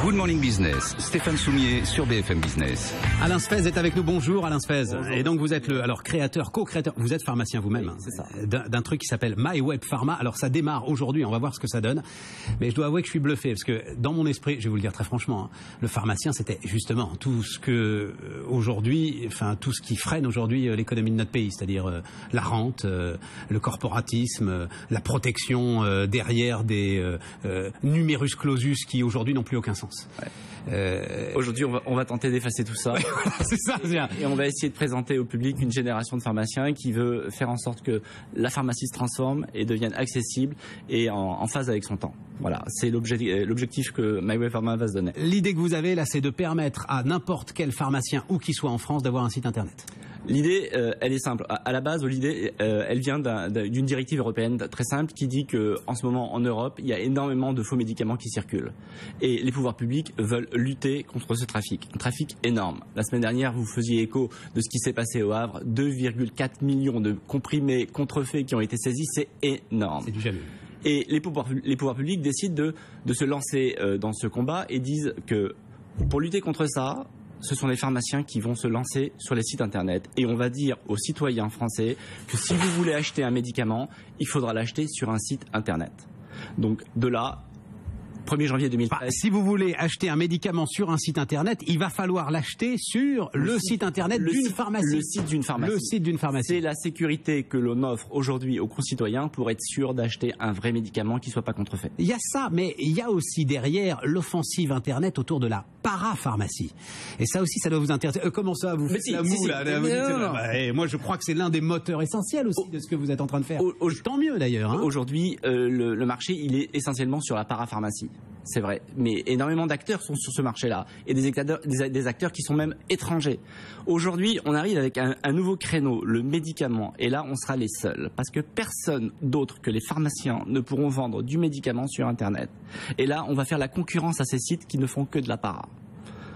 Good Morning Business, Stéphane Soumier sur BFM Business. Alain Sfez est avec nous. Bonjour Alain Sfez. Bonjour. Et donc vous êtes créateur, co-créateur, vous êtes pharmacien vous-même, oui, c'est ça. D'un truc qui s'appelle MyWeb Pharma. Alors ça démarre aujourd'hui, on va voir ce que ça donne. Mais je dois avouer que je suis bluffé parce que dans mon esprit, je vais vous le dire très franchement, le pharmacien c'était justement tout ce que aujourd'hui, enfin tout ce qui freine aujourd'hui l'économie de notre pays, c'est-à-dire la rente, le corporatisme, la protection derrière des numerus clausus qui aujourd'hui n'ont plus aucun sens. Ouais. Aujourd'hui, on va tenter d'effacer tout ça. C'est ça. Et on va essayer de présenter au public une génération de pharmaciens qui veut faire en sorte que la pharmacie se transforme et devienne accessible et en phase avec son temps. Voilà, c'est l'objectif que MyWeb Pharma va se donner. L'idée que vous avez là, c'est de permettre à n'importe quel pharmacien, où qu'il soit en France, d'avoir un site internet. L'idée, elle est simple. À la base, l'idée, elle vient d'une directive européenne très simple qui dit que, en ce moment, en Europe, il y a énormément de faux médicaments qui circulent. Et les pouvoirs publics veulent lutter contre ce trafic. Un trafic énorme. La semaine dernière, vous faisiez écho de ce qui s'est passé au Havre. 2,4 millions de comprimés contrefaits qui ont été saisis. C'est énorme. C'est du jamais. Et les pouvoirs publics décident de se lancer dans ce combat et disent que, pour lutter contre ça, ce sont les pharmaciens qui vont se lancer sur les sites internet et on va dire aux citoyens français que si vous voulez acheter un médicament, il faudra l'acheter sur un site internet. Donc de là, 1er janvier 2013. Si vous voulez acheter un médicament sur un site internet, il va falloir l'acheter sur le site internet d'une pharmacie. Le site d'une pharmacie. Le site d'une pharmacie. C'est la sécurité que l'on offre aujourd'hui aux concitoyens pour être sûr d'acheter un vrai médicament qui ne soit pas contrefait. Il y a ça, mais il y a aussi derrière l'offensive internet autour de la parapharmacie. Et ça aussi, ça doit vous intéresser. Comment ça, vous faites la moue là, moi, je crois que c'est l'un des moteurs essentiels aussi de ce que vous êtes en train de faire. Tant mieux d'ailleurs. Hein. Aujourd'hui, le marché, il est essentiellement sur la parapharmacie. C'est vrai, mais énormément d'acteurs sont sur ce marché-là et des acteurs qui sont même étrangers. Aujourd'hui, on arrive avec un nouveau créneau, le médicament, et là, on sera les seuls, parce que personne d'autre que les pharmaciens ne pourront vendre du médicament sur Internet. Et là, on va faire la concurrence à ces sites qui ne font que de la para.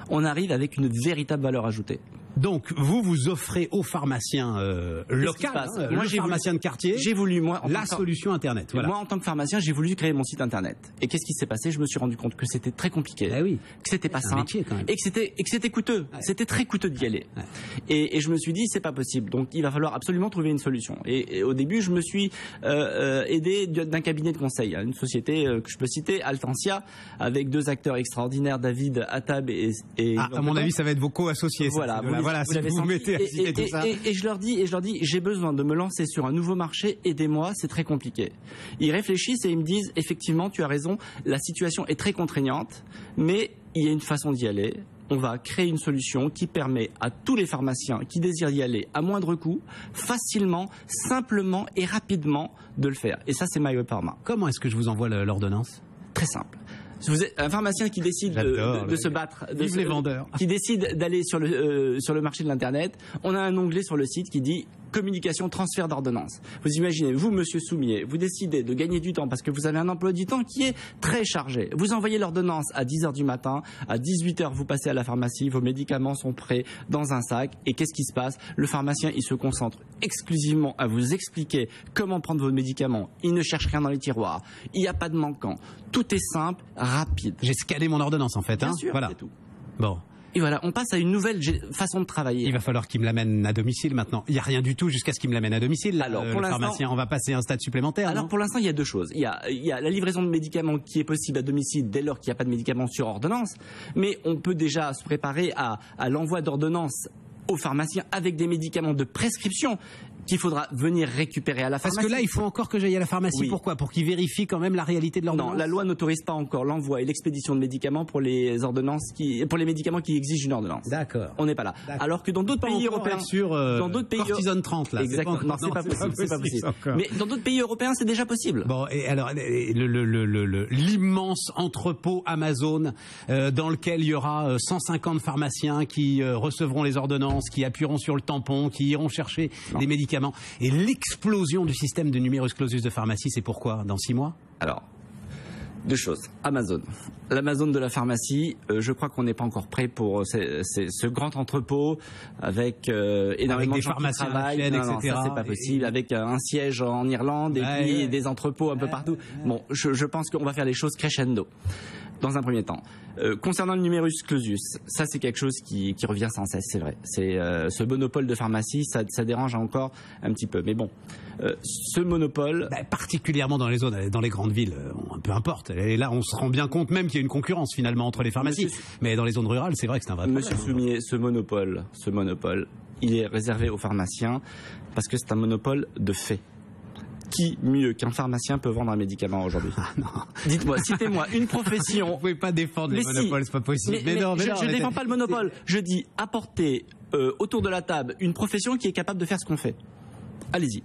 On arrive avec une véritable valeur ajoutée. Donc, vous offrez aux pharmaciens locaux, moi, le pharmacien de quartier, j'ai voulu, moi, la solution Internet. Voilà. Moi, en tant que pharmacien, j'ai voulu créer mon site Internet. Et qu'est-ce qui s'est passé? Je me suis rendu compte que c'était très compliqué, oui. que c'était pas simple, et que c'était coûteux. Ouais. C'était très coûteux d'y aller. Ouais. Et je me suis dit, c'est pas possible. Donc, il va falloir absolument trouver une solution. Et au début, je me suis aidé d'un cabinet de conseil, une société que je peux citer, Altansia, avec deux acteurs extraordinaires, David Attab et à mon avis, ça va être vos co-associés. Voilà. Voilà, si vous mettez à tout ça. Et je leur dis, j'ai besoin de me lancer sur un nouveau marché, aidez-moi, c'est très compliqué. Ils réfléchissent et ils me disent, effectivement, tu as raison, la situation est très contraignante, mais il y a une façon d'y aller. On va créer une solution qui permet à tous les pharmaciens qui désirent y aller à moindre coût, facilement, simplement et rapidement de le faire. Et ça, c'est MyWeb Pharma. Comment est-ce que je vous envoie l'ordonnance? Très simple. Si vous êtes un pharmacien qui décide de se battre, les vendeurs, qui décide d'aller sur le marché de l'internet, on a un onglet sur le site qui dit communication, transfert d'ordonnance. Vous imaginez, vous, monsieur Soumier, vous décidez de gagner du temps parce que vous avez un emploi du temps qui est très chargé. Vous envoyez l'ordonnance à 10h du matin, à 18h, vous passez à la pharmacie, vos médicaments sont prêts dans un sac. Et qu'est-ce qui se passe? Le pharmacien, il se concentre exclusivement à vous expliquer comment prendre vos médicaments. Il ne cherche rien dans les tiroirs. Il n'y a pas de manquant. Tout est simple, rapide. J'ai scanné mon ordonnance en fait. Bien sûr, voilà. C'est tout. Bon. Et voilà, on passe à une nouvelle façon de travailler. Il va falloir qu'il me l'amène à domicile maintenant. Il n'y a rien du tout jusqu'à ce qu'il me l'amène à domicile. Alors, le pharmacien, on va passer à un stade supplémentaire. Alors, pour l'instant, il y a deux choses. Il y a la livraison de médicaments qui est possible à domicile dès lors qu'il n'y a pas de médicaments sur ordonnance. Mais on peut déjà se préparer à l'envoi d'ordonnance aux pharmaciens avec des médicaments de prescription qu'il faudra venir récupérer à la pharmacie. Parce que là, il faut encore que j'aille à la pharmacie. Oui. Pourquoi? Pour qu'ils vérifient quand même la réalité de l'ordonnance. Non, la loi n'autorise pas encore l'envoi et l'expédition de médicaments pour les médicaments qui exigent une ordonnance. D'accord. On n'est pas là. Alors que dans d'autres pays européens, dans d'autres pays cortisone 30 là. Exactement. Non, c'est pas possible. Mais dans d'autres pays européens, c'est déjà possible. Bon, et alors l'immense entrepôt Amazon dans lequel il y aura 150 pharmaciens qui recevront les ordonnances, qui appuieront sur le tampon, qui iront chercher des médicaments. Et l'explosion du système de numerus clausus de pharmacie, c'est pourquoi? Dans 6 mois? Alors, deux choses. Amazon. L'Amazon de la pharmacie, je crois qu'on n'est pas encore prêt pour ce grand entrepôt avec énormément de pharmaciens qui travaillent. Non, ça c'est pas possible. Avec un siège en Irlande et puis des entrepôts un peu partout. Bon, je pense qu'on va faire les choses crescendo. dans un premier temps. Concernant le numerus clausus, ça c'est quelque chose qui revient sans cesse, c'est vrai. C'est ce monopole de pharmacie, ça dérange encore un petit peu. Mais bon, ce monopole, particulièrement dans les zones, dans les grandes villes, peu importe. Et là, on se rend bien compte même qu'il y a une concurrence finalement entre les pharmacies. Mais dans les zones rurales, c'est vrai que c'est un vrai problème. Monsieur Soumier, ce monopole, il est réservé aux pharmaciens parce que c'est un monopole de fait. Qui mieux qu'un pharmacien peut vendre un médicament aujourd'hui? Non. Dites-moi, citez-moi une profession. Vous pouvez pas défendre les monopoles, c'est pas possible. Mais non, je ne défends pas le monopole. Je dis apporter autour de la table une profession qui est capable de faire ce qu'on fait. Allez-y.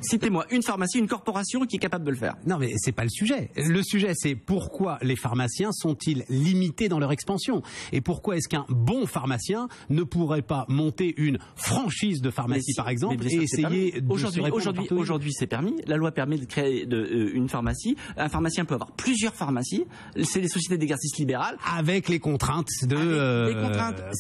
Citez-moi une pharmacie, une corporation qui est capable de le faire. Non, mais c'est pas le sujet. Le sujet, c'est pourquoi les pharmaciens sont-ils limités dans leur expansion? Et pourquoi est-ce qu'un bon pharmacien ne pourrait pas monter une franchise de pharmacie, par exemple, et essayer de se répondre partout? Aujourd'hui, c'est permis. La loi permet de créer une pharmacie. Un pharmacien peut avoir plusieurs pharmacies. C'est les sociétés d'exercice libéral. Avec les contraintes de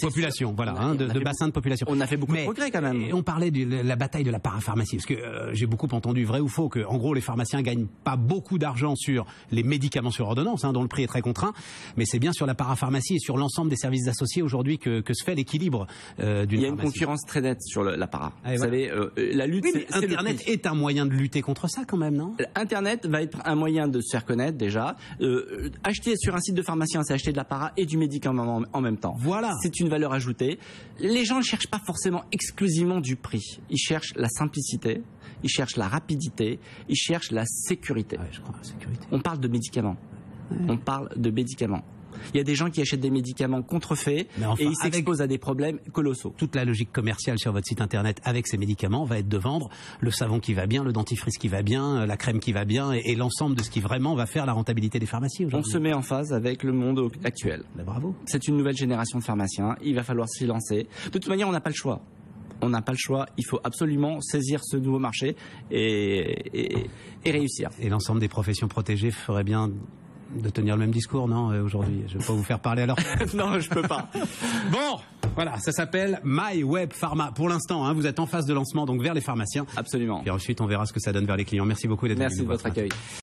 population, voilà, de bassin de population. On a fait beaucoup de progrès quand même. Et on parlait de la bataille de la parapharmacie, parce que j'ai beaucoup entendu, vrai ou faux, que en gros les pharmaciens gagnent pas beaucoup d'argent sur les médicaments sur ordonnance, dont le prix est très contraint, mais c'est bien sur la parapharmacie et sur l'ensemble des services associés aujourd'hui que se fait l'équilibre d'une pharmacie. Il y a une concurrence très nette sur la para. Vous savez, la lutte. Oui, mais Internet est un moyen de lutter contre ça quand même, non? Internet va être un moyen de se faire connaître déjà. Acheter sur un site de pharmacien, c'est acheter de la para et du médicament en même temps. Voilà. C'est une valeur ajoutée. Les gens ne cherchent pas forcément exclusivement du prix. Ils cherchent la simplicité. Ils cherchent la rapidité, ils cherchent la sécurité. Ouais, je crois, la sécurité. On parle de médicaments. On parle de médicaments. Il y a des gens qui achètent des médicaments contrefaits et ils s'exposent à des problèmes colossaux. Toute la logique commerciale sur votre site internet avec ces médicaments va être de vendre le savon qui va bien, le dentifrice qui va bien, la crème qui va bien et l'ensemble de ce qui vraiment va faire la rentabilité des pharmacies aujourd'hui. On se met en phase avec le monde actuel. Bravo. C'est une nouvelle génération de pharmaciens. Il va falloir s'y lancer. De toute manière, on n'a pas le choix. On n'a pas le choix, il faut absolument saisir ce nouveau marché et réussir. Et l'ensemble des professions protégées ferait bien de tenir le même discours, non, aujourd'hui? Je ne vais pas vous faire parler alors. Non, je peux pas. Bon, voilà, ça s'appelle MyWeb Pharma. Pour l'instant, vous êtes en phase de lancement, donc vers les pharmaciens. Absolument. Puis ensuite, on verra ce que ça donne vers les clients. Merci beaucoup d'être venu. Merci de votre accueil.